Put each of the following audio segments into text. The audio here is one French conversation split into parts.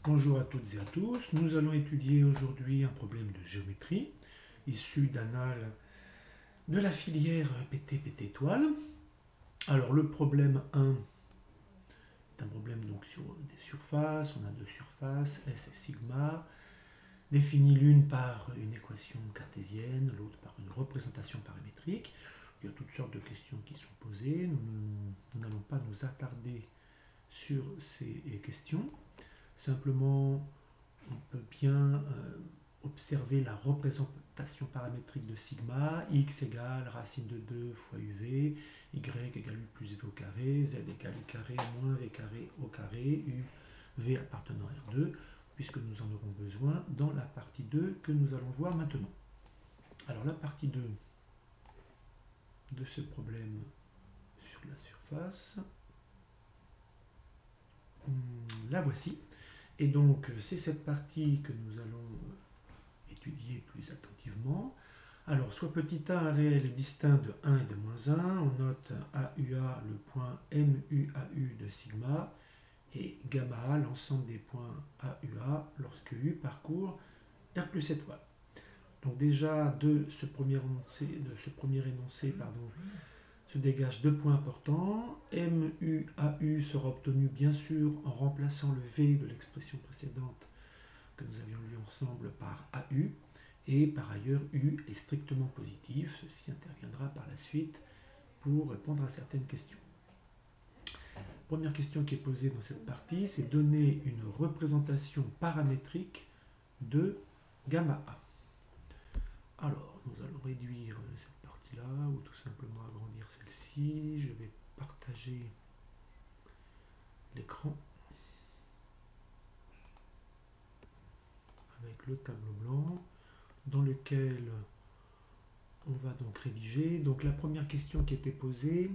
Bonjour à toutes et à tous. Nous allons étudier aujourd'hui un problème de géométrie issu d'annales de la filière PT étoile. Alors le problème 1 est un problème donc sur des surfaces. On a deux surfaces, S et sigma, définies l'une par une équation cartésienne, l'autre par une représentation paramétrique. Il y a toutes sortes de questions qui sont posées. Nous n'allons pas nous attarder sur ces questions. Simplement, on peut bien observer la représentation paramétrique de sigma, x égale racine de 2 fois uv, y égale u plus v au carré, z égale u carré moins v carré au carré, uv appartenant à R2, puisque nous en aurons besoin dans la partie 2 que nous allons voir maintenant. Alors la partie 2 de ce problème sur la surface, la voici. Et donc, c'est cette partie que nous allons étudier plus attentivement. Alors, soit petit a un réel est distinct de 1 et de moins 1, on note AUA le point MUAU de sigma, et gamma A l'ensemble des points AUA lorsque U parcourt R plus étoile. Donc déjà, de ce premier énoncé, se dégagent deux points importants. MUAU sera obtenu bien sûr en remplaçant le V de l'expression précédente que nous avions lu ensemble par AU. Et par ailleurs, U est strictement positif. Ceci interviendra par la suite pour répondre à certaines questions. Première question qui est posée dans cette partie, c'est donner une représentation paramétrique de gamma A. Alors, nous allons réduire cette partie-là, ou tout simplement agrandir celle-ci. Je vais partager l'écran avec le tableau blanc, dans lequel on va donc rédiger. Donc la première question qui était posée,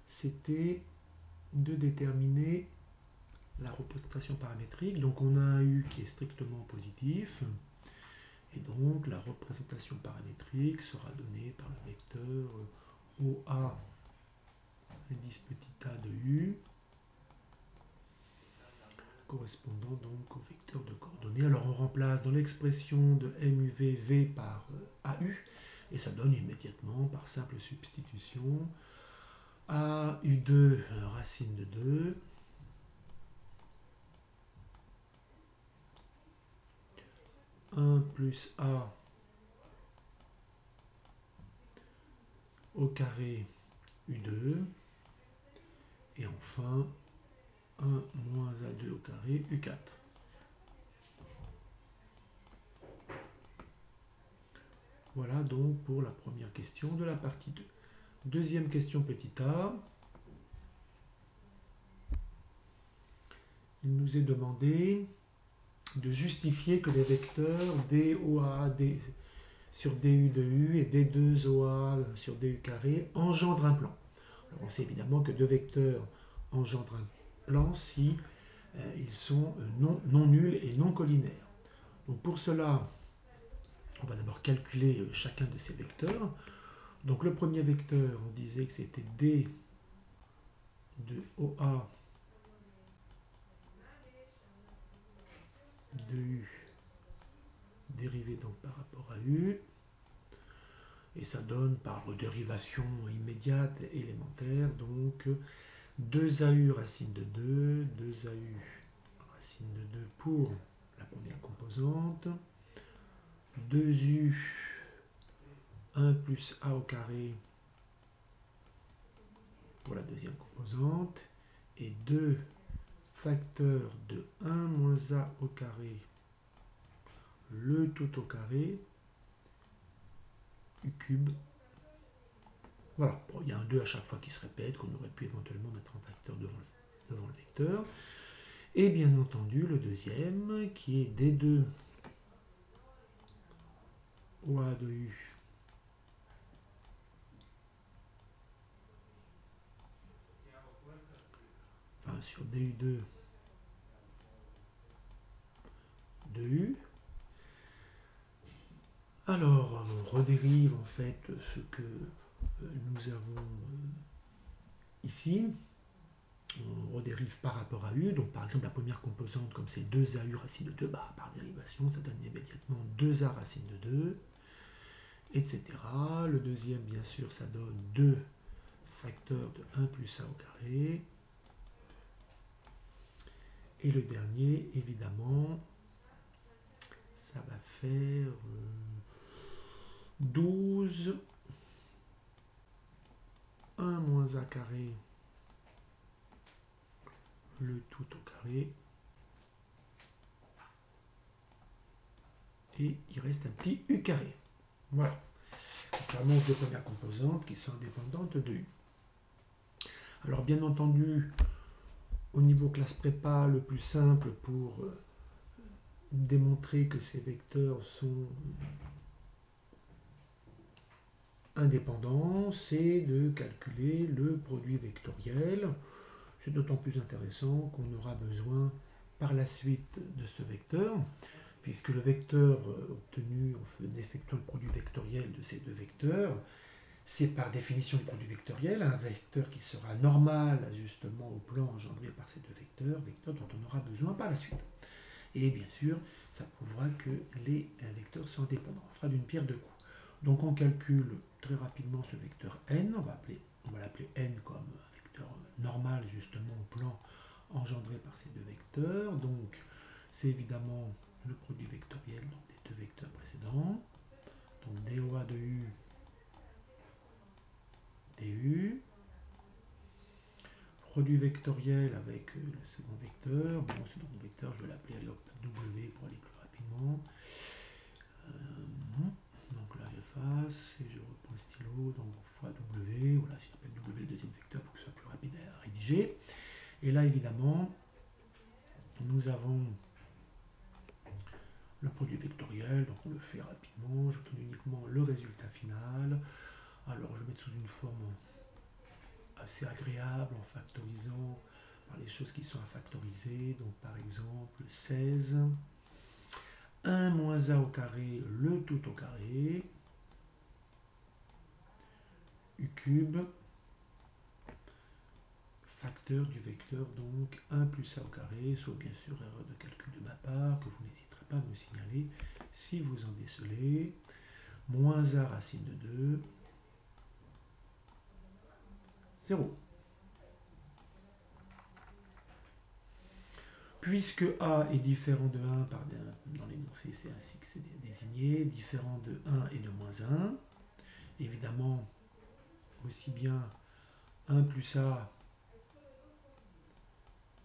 c'était de déterminer la représentation paramétrique. Donc on a un U qui est strictement positif. Et donc la représentation paramétrique sera donnée par le vecteur OA indice petit a de U, correspondant donc au vecteur de coordonnées. Alors on remplace dans l'expression de MUV V par AU, et ça donne immédiatement, par simple substitution, AU2 racine de 2, plus A au carré U2, et enfin 1 moins A2 au carré U4. Voilà donc pour la première question de la partie 2. Deuxième question petit a. Il nous est demandé de justifier que les vecteurs DOA sur DU de U et D2OA sur DU carré engendrent un plan. Alors on sait évidemment que deux vecteurs engendrent un plan si ils sont non nuls et non collinaires. Donc pour cela, on va d'abord calculer chacun de ces vecteurs. Donc le premier vecteur, on disait que c'était D de OA de U dérivé donc par rapport à U, et ça donne par dérivation immédiate et élémentaire donc 2AU racine de 2, 2AU racine de 2 pour la première composante, 2U 1 plus A au carré pour la deuxième composante, et 2 facteurs de 1 moins A au carré, le tout au carré, U cube. Voilà, bon, il y a un 2 à chaque fois qui se répète, qu'on aurait pu éventuellement mettre en facteur devant le vecteur. Et bien entendu, le deuxième, qui est D2 OA de U sur DU2 de U. Alors, on redérive en fait ce que nous avons ici. on redérive par rapport à U. Donc par exemple la première composante, comme c'est 2AU racine de 2, bah, par dérivation, ça donne immédiatement 2A racine de 2, etc. Le deuxième, bien sûr, ça donne 2 facteurs de 1 plus A au carré. Et le dernier, évidemment, ça va faire 12, 1 moins A carré, le tout au carré. Et il reste un petit U carré. Voilà. Donc là, on a deux premières composantes qui sont indépendantes de U. Alors bien entendu, au niveau classe prépa, le plus simple pour démontrer que ces vecteurs sont indépendants, c'est de calculer le produit vectoriel. C'est d'autant plus intéressant qu'on aura besoin par la suite de ce vecteur, puisque le vecteur obtenu en effectuant le produit vectoriel de ces deux vecteurs, c'est par définition du produit vectoriel un vecteur qui sera normal justement au plan engendré par ces deux vecteurs, vecteurs dont on aura besoin par la suite. Et bien sûr, ça prouvera que les vecteurs sont indépendants. On fera d'une pierre deux coups. Donc on calcule très rapidement ce vecteur n, on va l'appeler n comme un vecteur normal justement au plan engendré par ces deux vecteurs. Donc c'est évidemment le produit vectoriel des deux vecteurs précédents. Donc DOA de U, DU. Produit vectoriel avec le second vecteur. Bon, ce second vecteur, je vais l'appeler W pour aller plus rapidement. Donc là, j'efface et je reprends le stylo. Donc fois W. Voilà, si j'appelle W le deuxième vecteur pour que ce soit plus rapide à rédiger. Et là, évidemment, nous avons le produit vectoriel. Donc on le fait rapidement. Je vous donne uniquement le résultat final. Alors, je vais mettre sous une forme assez agréable en factorisant par les choses qui sont à factoriser. Donc par exemple 16, 1 moins A au carré, le tout au carré, U cube, facteur du vecteur donc 1 plus A au carré, sauf bien sûr erreur de calcul de ma part, que vous n'hésiterez pas à me signaler si vous en décelez, moins A racine de 2, 0. Puisque A est différent de 1 dans l'énoncé, c'est ainsi que c'est désigné, différent de 1 et de moins 1, évidemment, aussi bien 1 plus A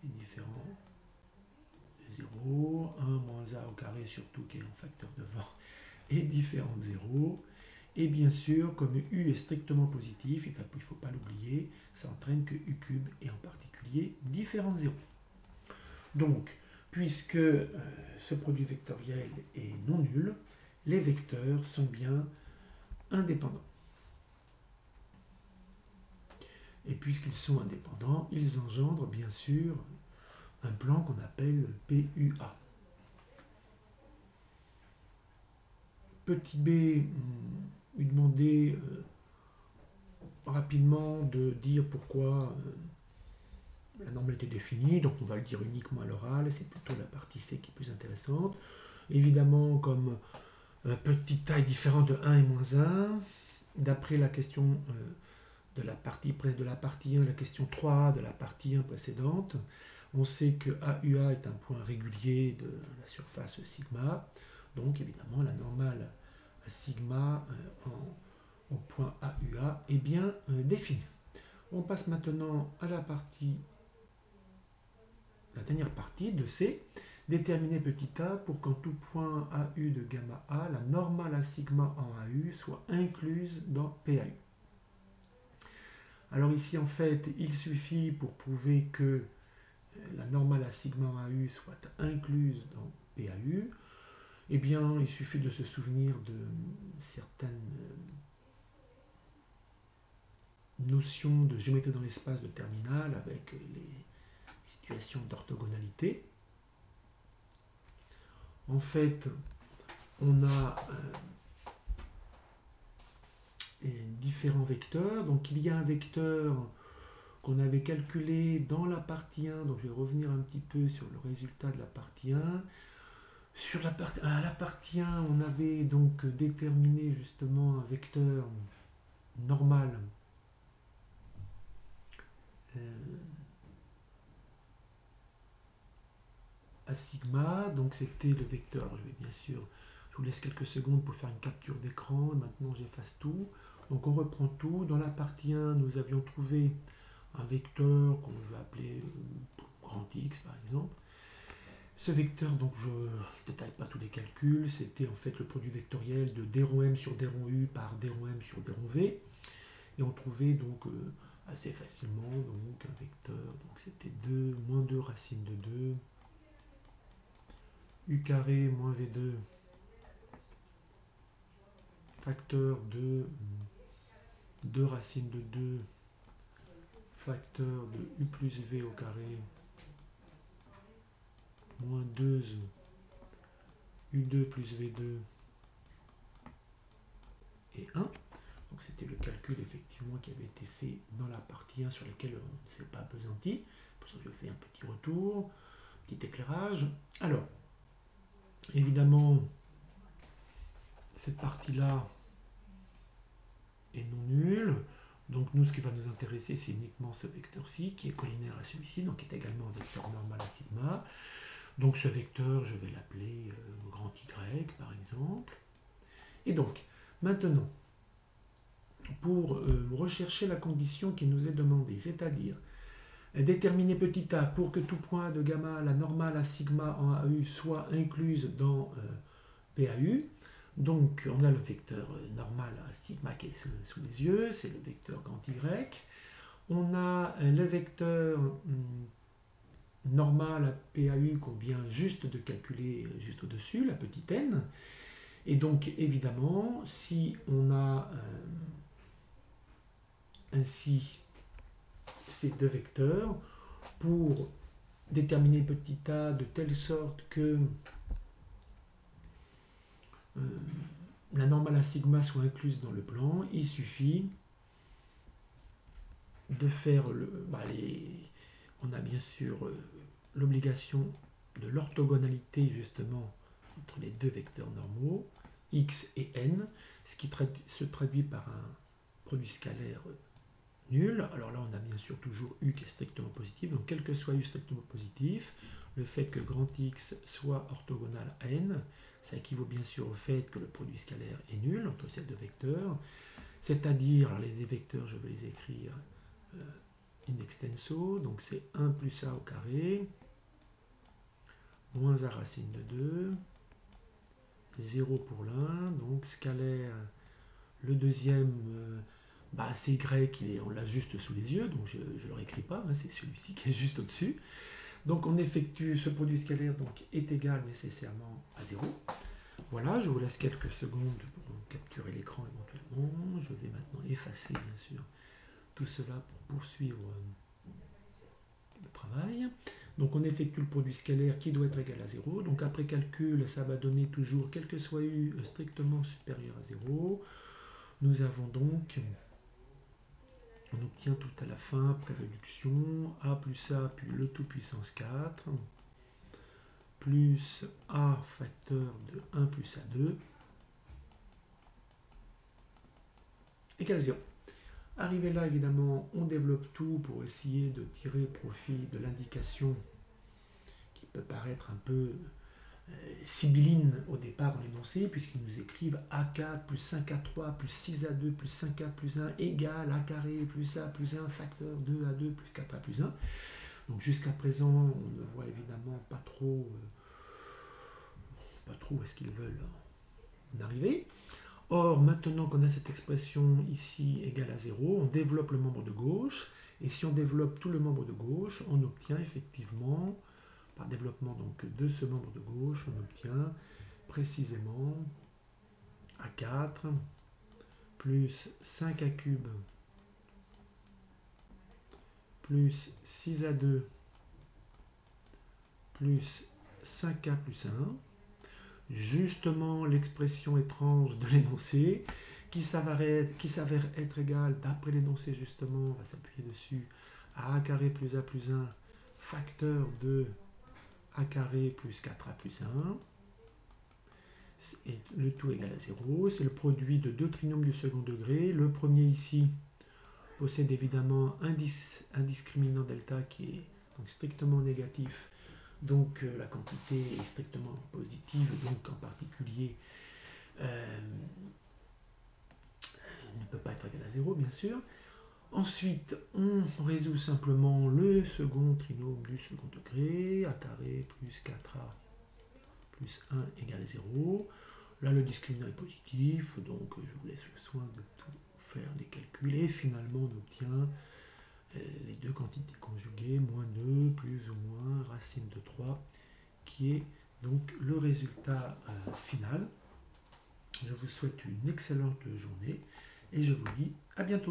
est différent de 0, 1 moins A au carré surtout qui est en facteur devant est différent de 0, et bien sûr, comme U est strictement positif, il ne faut pas l'oublier, ça entraîne que U cube est en particulier différent de 0. Donc, puisque ce produit vectoriel est non nul, les vecteurs sont bien indépendants. Et puisqu'ils sont indépendants, ils engendrent bien sûr un plan qu'on appelle PUA. Petit b, lui demander rapidement de dire pourquoi la normalité définie, donc on va le dire uniquement à l'oral, c'est plutôt la partie C qui est plus intéressante. Évidemment, comme petite taille différente de 1 et moins 1, d'après la question de la partie 1, la question 3 de la partie 1 précédente, on sait que AUA est un point régulier de la surface sigma, donc évidemment la normale sigma au point AUA est bien définie. On passe maintenant à la dernière partie de C, déterminer petit a pour qu'en tout point AU de gamma A, la normale à sigma en AU soit incluse dans PAU. Alors ici, en fait, il suffit pour prouver que la normale à sigma en AU soit incluse dans PAU, eh bien, il suffit de se souvenir de certaines notions de géométrie dans l'espace de terminale avec les situations d'orthogonalité. En fait, on a différents vecteurs. Donc il y a un vecteur qu'on avait calculé dans la partie 1. Donc je vais revenir un petit peu sur le résultat de la partie 1. À la partie 1, on avait donc déterminé justement un vecteur normal à sigma. Donc c'était le vecteur. Alors, je vous laisse quelques secondes pour faire une capture d'écran. Maintenant j'efface tout. Donc on reprend tout. Dans la partie 1, nous avions trouvé un vecteur qu'on va appeler grand X par exemple. Ce vecteur, donc je ne détaille pas tous les calculs, c'était en fait le produit vectoriel de d rond m sur d rond u par d rond m sur d rond v. Et on trouvait donc assez facilement donc un vecteur, donc c'était 2 moins 2 racine de 2, u carré moins v2, facteur de 2 racine de 2, facteur de u plus v au carré, moins 2 u2 plus v2 et 1. Donc c'était le calcul effectivement qui avait été fait dans la partie 1 sur laquelle on ne s'est pas appesanti. Pour ça je fais un petit retour, petit éclairage. Alors, évidemment, cette partie-là est non nulle. Donc nous, ce qui va nous intéresser, c'est uniquement ce vecteur-ci, qui est collinaire à celui-ci, donc qui est également un vecteur normal à sigma. Donc ce vecteur, je vais l'appeler grand Y, par exemple. Et donc, maintenant, pour rechercher la condition qui nous est demandée, c'est-à-dire déterminer petit a pour que tout point de gamma, la normale à sigma en AU, soit incluse dans PAU. Donc on a le vecteur normal à sigma qui est sous les yeux, c'est le vecteur grand Y. On a le vecteur normal à PAU qu'on vient juste de calculer juste au-dessus, la petite n. Et donc évidemment, si on a ainsi ces deux vecteurs, pour déterminer petit a de telle sorte que la normale à sigma soit incluse dans le plan, il suffit de faire on a bien sûr l'obligation de l'orthogonalité justement entre les deux vecteurs normaux, x et n, ce qui se traduit par un produit scalaire nul. Alors là, on a bien sûr toujours u qui est strictement positif, donc quel que soit u strictement positif, le fait que grand X soit orthogonal à n, ça équivaut bien sûr au fait que le produit scalaire est nul entre ces deux vecteurs, c'est-à-dire, les vecteurs, je vais les écrire in extenso, donc c'est 1 plus a au carré, moins a racine de 2, 0 pour l'un, donc scalaire, le deuxième, c'est y, on l'a juste sous les yeux, donc je ne le réécris pas, hein, c'est celui-ci qui est juste au-dessus. Donc on effectue, ce produit scalaire donc, est égal nécessairement à 0. Voilà, je vous laisse quelques secondes pour capturer l'écran éventuellement. Je vais maintenant effacer bien sûr tout cela pour poursuivre le travail. Donc on effectue le produit scalaire qui doit être égal à 0. Donc après calcul, ça va donner toujours, quel que soit u, strictement supérieur à 0. Nous avons donc, on obtient tout à la fin, après réduction, a plus a, puis le tout puissance 4, plus a facteur de 1 plus a2, égale 0. Arrivé là, évidemment, on développe tout pour essayer de tirer profit de l'indication qui peut paraître un peu sibylline au départ dans l'énoncé, puisqu'ils nous écrivent A4 plus 5A3 plus 6A2 plus 5A plus 1 égale A carré plus A plus 1 facteur 2A2 plus 4A plus 1. Donc jusqu'à présent, on ne voit évidemment pas trop où est-ce qu'ils veulent en arriver. Or, maintenant qu'on a cette expression ici égale à 0, on développe le membre de gauche, et si on développe tout le membre de gauche, on obtient effectivement, par développement donc de ce membre de gauche, on obtient précisément A4 plus 5A cube plus 6A2 plus 5A plus 1, justement l'expression étrange de l'énoncé, qui s'avère être égale, d'après l'énoncé justement, on va s'appuyer dessus, à a carré plus a plus 1 facteur de a carré plus 4a plus 1. Et le tout égale à 0. C'est le produit de deux trinômes du second degré. Le premier ici possède évidemment un discriminant delta qui est donc strictement négatif. Donc la quantité est strictement positive, donc en particulier ne peut pas être égal à 0, bien sûr. Ensuite, on résout simplement le second trinôme du second degré, a carré plus 4a plus 1 égale 0. Là, le discriminant est positif, donc je vous laisse le soin de tout faire les calculs. Et finalement, on obtient les deux quantités conjuguées, moins 2 plus ou moins racine de 3, qui est donc le résultat final. Je vous souhaite une excellente journée et je vous dis à bientôt.